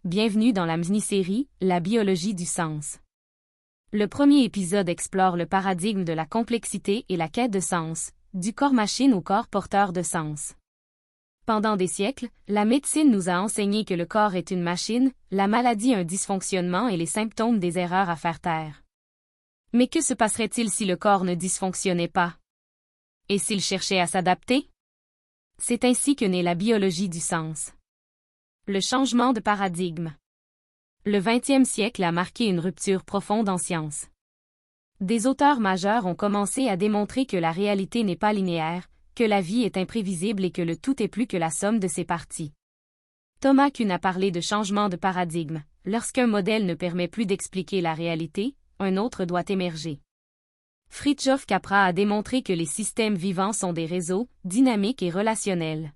bienvenue dans la mini-série « La biologie du sens ». Le premier épisode explore le paradigme de la complexité et la quête de sens, du corps-machine au corps porteur de sens. Pendant des siècles, la médecine nous a enseigné que le corps est une machine, la maladie un dysfonctionnement et les symptômes des erreurs à faire taire. Mais que se passerait-il si le corps ne dysfonctionnait pas? Et s'il cherchait à s'adapter? C'est ainsi que naît la biologie du sens. Le changement de paradigme. Le 20e siècle a marqué une rupture profonde en science. Des auteurs majeurs ont commencé à démontrer que la réalité n'est pas linéaire, que la vie est imprévisible et que le tout est plus que la somme de ses parties. Thomas Kuhn a parlé de changement de paradigme. Lorsqu'un modèle ne permet plus d'expliquer la réalité, un autre doit émerger. Fritjof Capra a démontré que les systèmes vivants sont des réseaux, dynamiques et relationnels.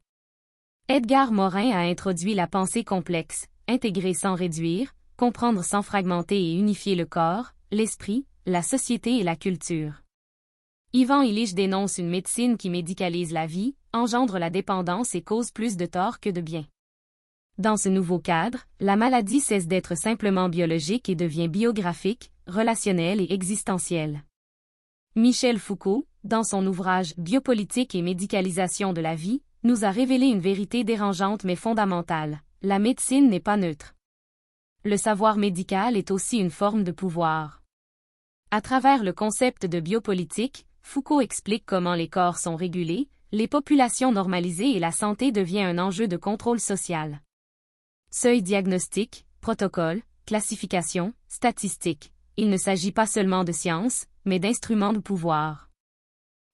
Edgar Morin a introduit la pensée complexe, intégrer sans réduire, comprendre sans fragmenter et unifier le corps, l'esprit, la société et la culture. Ivan Illich dénonce une médecine qui médicalise la vie, engendre la dépendance et cause plus de tort que de bien. Dans ce nouveau cadre, la maladie cesse d'être simplement biologique et devient biographique, relationnelle et existentielle. Michel Foucault, dans son ouvrage « Biopolitique et médicalisation de la vie », nous a révélé une vérité dérangeante mais fondamentale. La médecine n'est pas neutre. Le savoir médical est aussi une forme de pouvoir. À travers le concept de biopolitique, Foucault explique comment les corps sont régulés, les populations normalisées et la santé devient un enjeu de contrôle social. Seuil diagnostic, protocole, classification, statistique. Il ne s'agit pas seulement de science, mais d'instruments de pouvoir.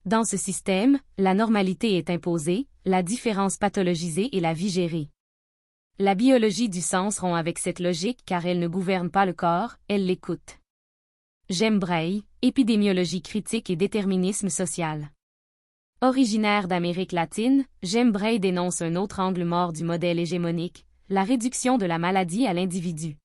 Dans ce système, la normalité est imposée, la différence pathologisée et la vie gérée. La biologie du sens rompt avec cette logique car elle ne gouverne pas le corps, elle l'écoute. Jem Bray, Épidémiologie critique et déterminisme social. Originaire d'Amérique latine, Jem Bray dénonce un autre angle mort du modèle hégémonique, la réduction de la maladie à l'individu.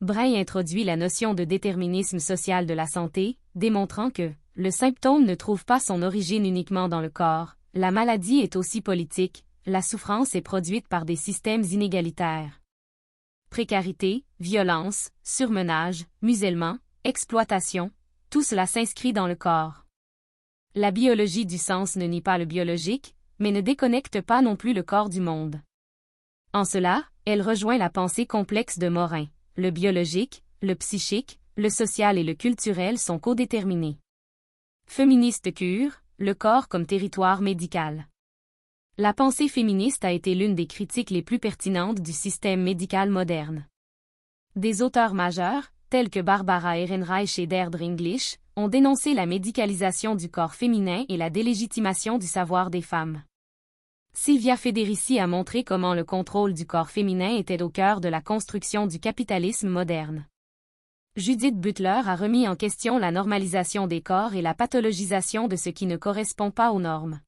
Bray introduit la notion de déterminisme social de la santé, démontrant que le symptôme ne trouve pas son origine uniquement dans le corps, la maladie est aussi politique, la souffrance est produite par des systèmes inégalitaires. Précarité, violence, surmenage, musellement, exploitation, tout cela s'inscrit dans le corps. La biologie du sens ne nie pas le biologique, mais ne déconnecte pas non plus le corps du monde. En cela, elle rejoint la pensée complexe de Morin. Le biologique, le psychique, le social et le culturel sont codéterminés. Féministe cure, le corps comme territoire médical. La pensée féministe a été l'une des critiques les plus pertinentes du système médical moderne. Des auteurs majeurs, tels que Barbara Ehrenreich et Deirdre English, ont dénoncé la médicalisation du corps féminin et la délégitimation du savoir des femmes. Silvia Federici a montré comment le contrôle du corps féminin était au cœur de la construction du capitalisme moderne. Judith Butler a remis en question la normalisation des corps et la pathologisation de ce qui ne correspond pas aux normes.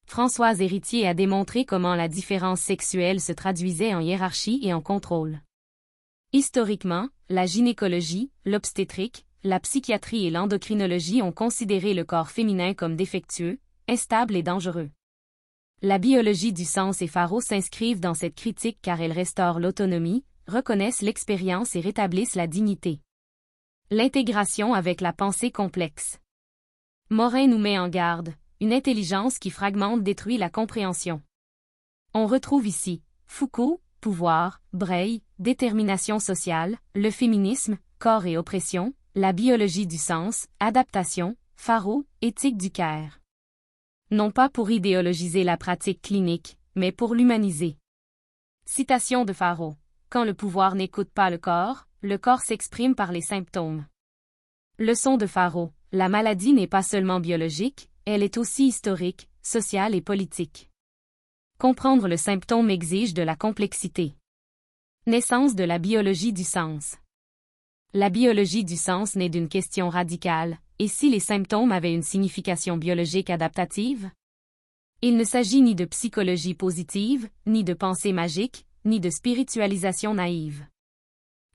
Françoise Héritier a démontré comment la différence sexuelle se traduisait en hiérarchie et en contrôle. Historiquement, la gynécologie, l'obstétrique, la psychiatrie et l'endocrinologie ont considéré le corps féminin comme défectueux, instable et dangereux. La biologie du sens et Faro s'inscrivent dans cette critique car elles restaurent l'autonomie, reconnaissent l'expérience et rétablissent la dignité. L'intégration avec la pensée complexe. Morin nous met en garde, une intelligence qui fragmente détruit la compréhension. On retrouve ici Foucault, pouvoir, Bray, détermination sociale, le féminisme, corps et oppression, la biologie du sens, adaptation, Faro, éthique du care. Non pas pour idéologiser la pratique clinique, mais pour l'humaniser. Citation de Faro. Quand le pouvoir n'écoute pas le corps s'exprime par les symptômes. Leçon de Faro. La maladie n'est pas seulement biologique, elle est aussi historique, sociale et politique. Comprendre le symptôme exige de la complexité. Naissance de la biologie du sens. La biologie du sens naît d'une question radicale. Et si les symptômes avaient une signification biologique adaptative? Il ne s'agit ni de psychologie positive, ni de pensée magique, ni de spiritualisation naïve.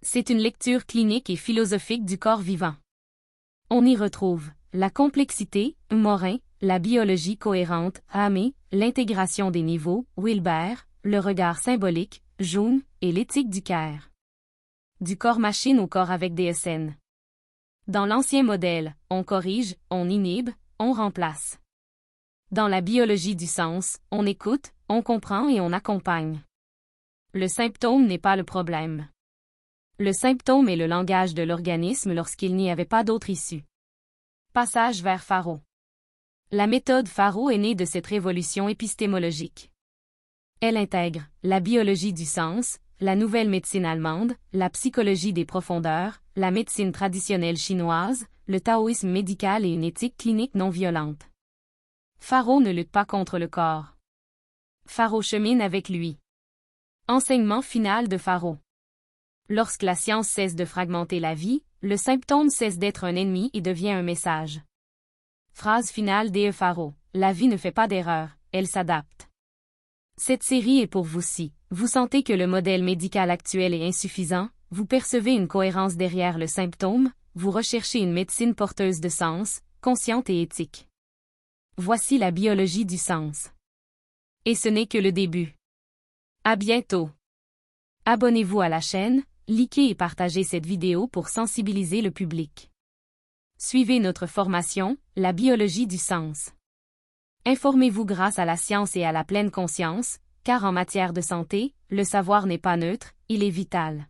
C'est une lecture clinique et philosophique du corps vivant. On y retrouve la complexité, Morin, la biologie cohérente, Hamé, l'intégration des niveaux, Wilber, le regard symbolique, Jung et l'éthique du Caire. Du corps-machine au corps avec DSN. Dans l'ancien modèle, on corrige, on inhibe, on remplace. Dans la biologie du sens, on écoute, on comprend et on accompagne. Le symptôme n'est pas le problème. Le symptôme est le langage de l'organisme lorsqu'il n'y avait pas d'autre issue. Passage vers Faro. La méthode Faro est née de cette révolution épistémologique. Elle intègre la biologie du sens, la nouvelle médecine allemande, la psychologie des profondeurs, la médecine traditionnelle chinoise, le taoïsme médical et une éthique clinique non violente. Faro ne lutte pas contre le corps. Faro chemine avec lui. Enseignement final de Faro. Lorsque la science cesse de fragmenter la vie, le symptôme cesse d'être un ennemi et devient un message. Phrase finale de Faro. La vie ne fait pas d'erreur, elle s'adapte. Cette série est pour vous si vous sentez que le modèle médical actuel est insuffisant, vous percevez une cohérence derrière le symptôme, vous recherchez une médecine porteuse de sens, consciente et éthique. Voici la biologie du sens. Et ce n'est que le début. À bientôt. Abonnez-vous à la chaîne, likez et partagez cette vidéo pour sensibiliser le public. Suivez notre formation, la biologie du sens. Informez-vous grâce à la science et à la pleine conscience, car en matière de santé, le savoir n'est pas neutre, il est vital.